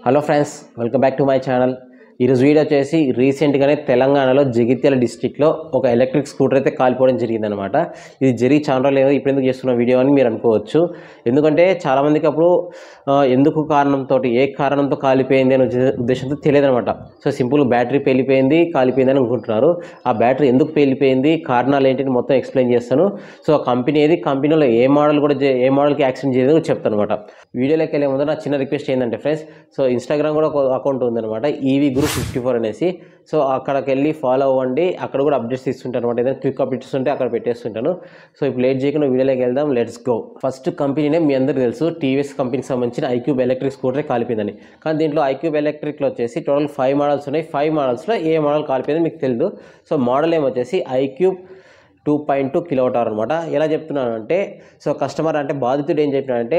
Hello friends, welcome back to my channel. ఈరోజు video వచ్చేసి రీసెంట్గానే తెలంగాణలో జగిత్యాల డిస్టిక్లో ఒక ఎలక్ట్రిక్ స్కూటర్ అయితే కాలిపోవడం జరిగిందనమాట. ఇది జరిగి చాలా రోజులు లేదు, ఇప్పుడు ఎందుకు చేస్తున్న వీడియో అని మీరు అనుకోవచ్చు. ఎందుకంటే చాలామందికి అప్పుడు ఎందుకు కారణంతో ఏ కారణంతో కాలిపోయింది అనే ఉద్దేశంతో తెలియదనమాట. సో సింపుల్ బ్యాటరీ పేలిపోయింది కాలిపోయింది అని అనుకుంటున్నారు. ఆ బ్యాటరీ ఎందుకు పేలిపోయింది, కారణాలు ఏంటిని మొత్తం ఎక్స్ప్లెయిన్ చేస్తాను. సో ఆ కంపెనీ ఏది, కంపెనీలో ఏ మోడల్కి యాక్సిడెంట్ చేయదో చెప్తాను అనమాట. వీడియోలోకి వెళ్ళే ముందు నా చిన్న రిక్వెస్ట్ ఏంటంటే ఫ్రెండ్స్, సో ఇన్స్టాగ్రామ్ కూడా ఒక అకౌంట్ ఉందన్నమాట, ఈవీ గ్రూప్ 54 అనేసి. సో అక్కడికి వెళ్ళి ఫాలో అవ్వండి, అక్కడ కూడా అప్డేట్స్ ఇస్తుంటాను అనమాట. ఏదైనా క్విక్ అప్డేట్స్ ఉంటే అక్కడ పెట్టేస్తుంటాను. సో ఇప్పుడు లేట్ చేయకుండా వీడియోలోకి వెళ్దాం, లెట్స్ గో. ఫస్ట్ కంపెనీనే మీ అందరికీ తెలుసు, టీవీఎస్ కంపెనీకి సంబంధించిన ఐక్యూబ్ ఎలక్ట్రిక్ స్కూటర్ కాలిపోయిందని. కానీ దీంట్లో ఐక్యూబ్ ఎలక్ట్రిక్లో వచ్చేసి టోటల్ 5 మోడల్స్ ఉన్నాయి. 5 మోడల్స్లో ఏ మోడల్ కాలిపోయిందని మీకు తెలియదు. సో మోడల్ ఏమొచ్చేసి ఐక్యూబ్ 2.2 kWh అనమాట. ఎలా చెప్తున్నానంటే, సో కస్టమర్ అంటే బాధితుడు ఏం చెప్పినాడంటే,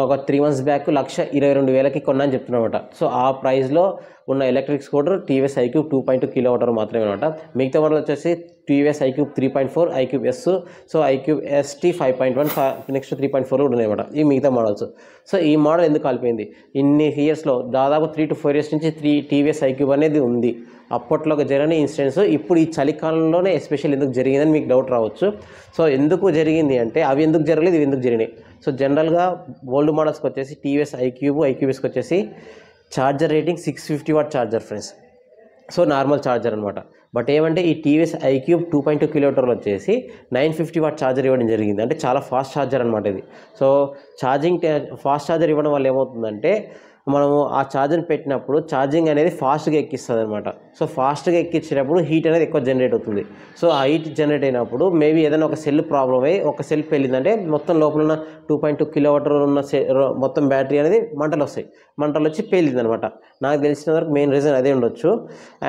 ఒక 3 months బ్యాక్ 1,22,000కి కొన్నా అని చెప్తున్నా అనమాట. సో ఆ ప్రైస్లో ఉన్న electric scooter TVS iQube 2.2 kWh మాత్రమే అనమాట. మిగతా మోడల్ వచ్చేసి TVS iQube 3.4, iQube S, so iQube ST 5.1, next 3.4 కూడా ఉన్నాయన్నమాట. ఈ మిగతా మోడల్స్. సో ఈ మోడల్ ఎందుకు కాలిపోయింది? ఇన్ని ఇయర్స్లో దాదాపు 3 to 4 years నుంచి టీవీఎస్ ఐక్యూబ్ అనేది ఉంది. అప్పట్లో జరిగిన ఇన్సిడెంట్స్ ఇప్పుడు ఈ చలికాలంలోనే ఎస్పెషల్ ఎందుకు జరిగిందని మీకు డౌట్ రావచ్చు. సో ఎందుకు జరిగింది అంటే, అవి ఎందుకు జరగలేదు, ఇవి ఎందుకు జరిగినాయి. సో జనరల్గా ఓల్డ్ మోడల్స్కి వచ్చేసి టీవీఎస్ ఐక్యూబీస్కి వచ్చేసి charger rating 650 what charger friends. So normal charger అనమాట. బట్ ఏమంటే ఈ టీవీఎస్ ఐక్యూబ్ 2.2 kWh వచ్చేసి 950 వాట్ ఛార్జర్ ఇవ్వడం జరిగింది. అంటే చాలా ఫాస్ట్ ఛార్జర్ అనమాట ఇది. సో ఫాస్ట్ ఛార్జర్ ఇవ్వడం వల్ల ఏమవుతుందంటే, మనము ఆ ఛార్జర్ పెట్టినప్పుడు ఛార్జింగ్ అనేది ఫాస్ట్గా ఎక్కిస్తుంది అనమాట. సో ఫాస్ట్గా ఎక్కించేటప్పుడు హీట్ అనేది ఎక్కువ జనరేట్ అవుతుంది. సో ఆ హీట్ జనరేట్ అయినప్పుడు మేబీ ఏదైనా ఒక సెల్ ప్రాబ్లం అయ్యి ఒక సెల్ వెళ్ళిందంటే మొత్తం లోపల ఉన్న 2.2 kWh ఉన్న మొత్తం బ్యాటరీ అనేది మంటలు వస్తాయి. మంటలు వచ్చి పేలింది అనమాట. నాకు తెలిసిన వరకు మెయిన్ రీజన్ అదే ఉండొచ్చు.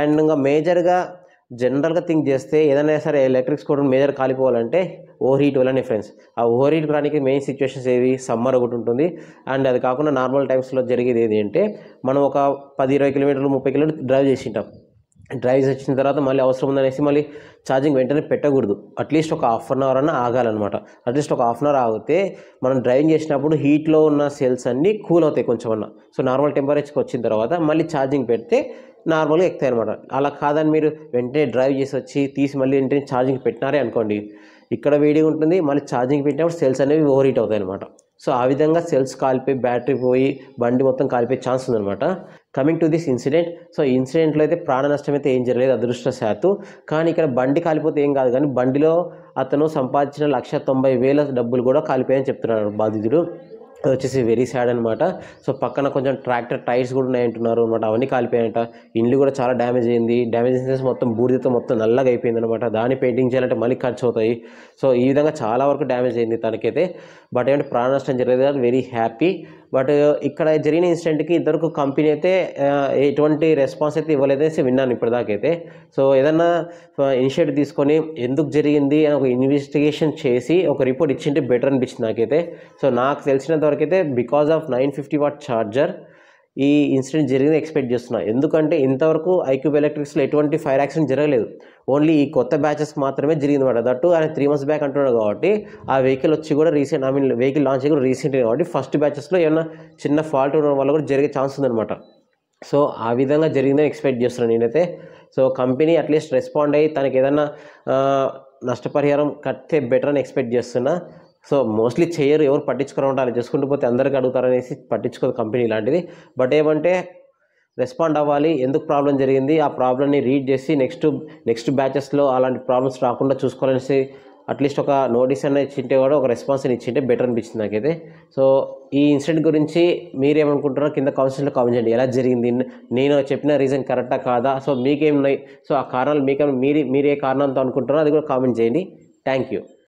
అండ్ ఇంకా మేజర్గా జనరల్గా థింక్ చేస్తే ఏదైనా సరే ఎలక్ట్రిక్ స్కూటర్ మేజర్ కాలిపోవాలంటే ఓవర్ హీట్ వల్లనే ఫ్రెండ్స్. ఆ ఓవర్ హీట్ రానికి మెయిన్ సిచ్యువేషన్స్ ఏవి, సమ్మర్ ఒకటి ఉంటుంది. అండ్ అది కాకుండా నార్మల్ టైమ్స్లో జరిగేది ఏది అంటే, మనం ఒక 10-20 కిలోమీటర్లు 30 కిలోమీటర్లు డ్రైవ్ చేసింటాం. డ్రైవ్ చేసిన తర్వాత మళ్ళీ అవసరం ఉందనేసి మళ్ళీ ఛార్జింగ్ వెంటనే పెట్టకూడదు. అట్లీస్ట్ ఒక 1/2 hour అన్నా ఆగాలన్నమాట. అట్లీస్ట్ ఒక 1/2 hour ఆగితే మనం డ్రైవింగ్ చేసినప్పుడు హీట్లో ఉన్న సెల్స్ అన్నీ కూల్ అవుతాయి కొంచెం అన్న. సో నార్మల్ టెంపరేచర్కి వచ్చిన తర్వాత మళ్ళీ ఛార్జింగ్ పెడితే నార్మల్గా ఎక్కుతాయి అనమాట. అలా కాదని మీరు వెంటనే డ్రైవ్ చేసి వచ్చి తీసి మళ్ళీ వెంటనే ఛార్జింగ్ పెట్టినారే అనుకోండి, ఇక్కడ వేడిగా ఉంటుంది, మళ్ళీ ఛార్జింగ్ పెట్టినప్పుడు సెల్స్ అనేవి ఓవర్ హీట్ అవుతాయి అనమాట. సో ఆ విధంగా సెల్స్ కాలిపోయి బ్యాటరీ పోయి బండి మొత్తం కాలిపోయే ఛాన్స్ ఉందన్నమాట. Coming to this incident, so ఇన్సిడెంట్లో అయితే ప్రాణ నష్టం అయితే ఏం జరగలేదు అదృష్టశాత్తు. కానీ ఇక్కడ బండి కాలిపోతే ఏం కాదు, కానీ బండిలో అతను సంపాదించిన 1,90,000 డబ్బులు కూడా కాలిపోయాయని చెప్తున్నాడు బాధితుడు. అది వచ్చేసి వెరీ సాడ్ అనమాట. సో పక్కన కొంచెం ట్రాక్టర్ టైర్స్ కూడా ఉన్నాయంటున్నారు అనమాట, అవన్నీ కాలిపోయాయంట. ఇండ్లు కూడా చాలా డ్యామేజ్ అయింది. డ్యామేజ్ చేసి మొత్తం బూడిదతో మొత్తం నల్లగా అయిపోయింది అనమాట. దాన్ని పెయింటింగ్ చేయాలంటే మళ్ళీ ఖర్చు అవుతాయి. సో ఈ విధంగా చాలా వరకు డ్యామేజ్ అయింది తనకైతే. బట్ ఏమంటే ప్రాణ నష్టం జరగలేదు కదా, వెరీ హ్యాపీ. బట్ ఇక్కడ జరిగిన ఇన్సిడెంట్కి ఇంతవరకు కంపెనీ అయితే ఎటువంటి రెస్పాన్స్ అయితే ఇవ్వలేదనేసి విన్నాను ఇప్పటిదాకైతే. సో ఏదన్నా ఇనిషియేటివ్ తీసుకొని ఎందుకు జరిగింది అని ఒక ఇన్వెస్టిగేషన్ చేసి ఒక రిపోర్ట్ ఇచ్చింటే బెటర్ అనిపించింది నాకైతే. సో నాకు తెలిసినంత వరకు అయితే బికాజ్ ఆఫ్ 950 వాట్ ఛార్జర్ ఈ ఇన్సిడెంట్ జరిగింది ఎక్స్పెక్ట్ చేస్తున్నా. ఎందుకంటే ఇంతవరకు ఐక్యూబ్ ఎలక్ట్రిక్స్లో ఎటువంటి ఫైర్ యాక్సిడెంట్ జరగలేదు. ఓన్లీ ఈ కొత్త బ్యాచెస్ మాత్రమే జరిగింది అనమాట. దట్టు ఆయన 3 months బ్యాక్ అంటున్నాడు కాబట్టి ఆ వెహికల్ వచ్చి కూడా వెహికల్ లాంచ్ కూడా రీసెంట్గా కాబట్టి ఫస్ట్ బ్యాచెస్లో ఏమైనా చిన్న ఫాల్ట్ ఉండడం వల్ల కూడా జరిగే ఛాన్స్ ఉందన్నమాట. సో ఆ విధంగా జరిగిందని ఎక్స్పెక్ట్ చేస్తున్నాను నేనైతే. సో కంపెనీ అట్లీస్ట్ రెస్పాండ్ అయ్యి తనకి ఏదన్నా నష్టపరిహారం కట్టే బెటర్ అని ఎక్స్పెక్ట్ చేస్తున్నా. సో మోస్ట్లీ చేయరు, ఎవరు పట్టించుకుని ఉంటారు, చేసుకుంటూ పోతే అందరికీ అడుగుతారనేసి పట్టించుకోదు కంపెనీ ఇలాంటిది. బట్ ఏమంటే రెస్పాండ్ అవ్వాలి, ఎందుకు ప్రాబ్లం జరిగింది, ఆ ప్రాబ్లమ్ని రీడ్ చేసి నెక్స్ట్ బ్యాచెస్లో అలాంటి ప్రాబ్లమ్స్ రాకుండా చూసుకోవాలనేసి అట్లీస్ట్ ఒక నోటీస్ అన్న ఇచ్చింటే కూడా ఒక రెస్పాన్స్ ఇచ్చింటే బెటర్ అనిపించింది నాకైతే. సో ఈ ఇన్సిడెంట్ గురించి మీరేమనుకుంటున్నారో కింద కామెంట్స్లో కామెంట్ చేయండి. ఎలా జరిగింది, నేను చెప్పిన రీజన్ కరెక్టా కాదా, సో మీకేమున్నాయి, సో ఆ కారణాలు మీరే కారణంతో అనుకుంటున్నారో అది కూడా కామెంట్ చేయండి. Thank you.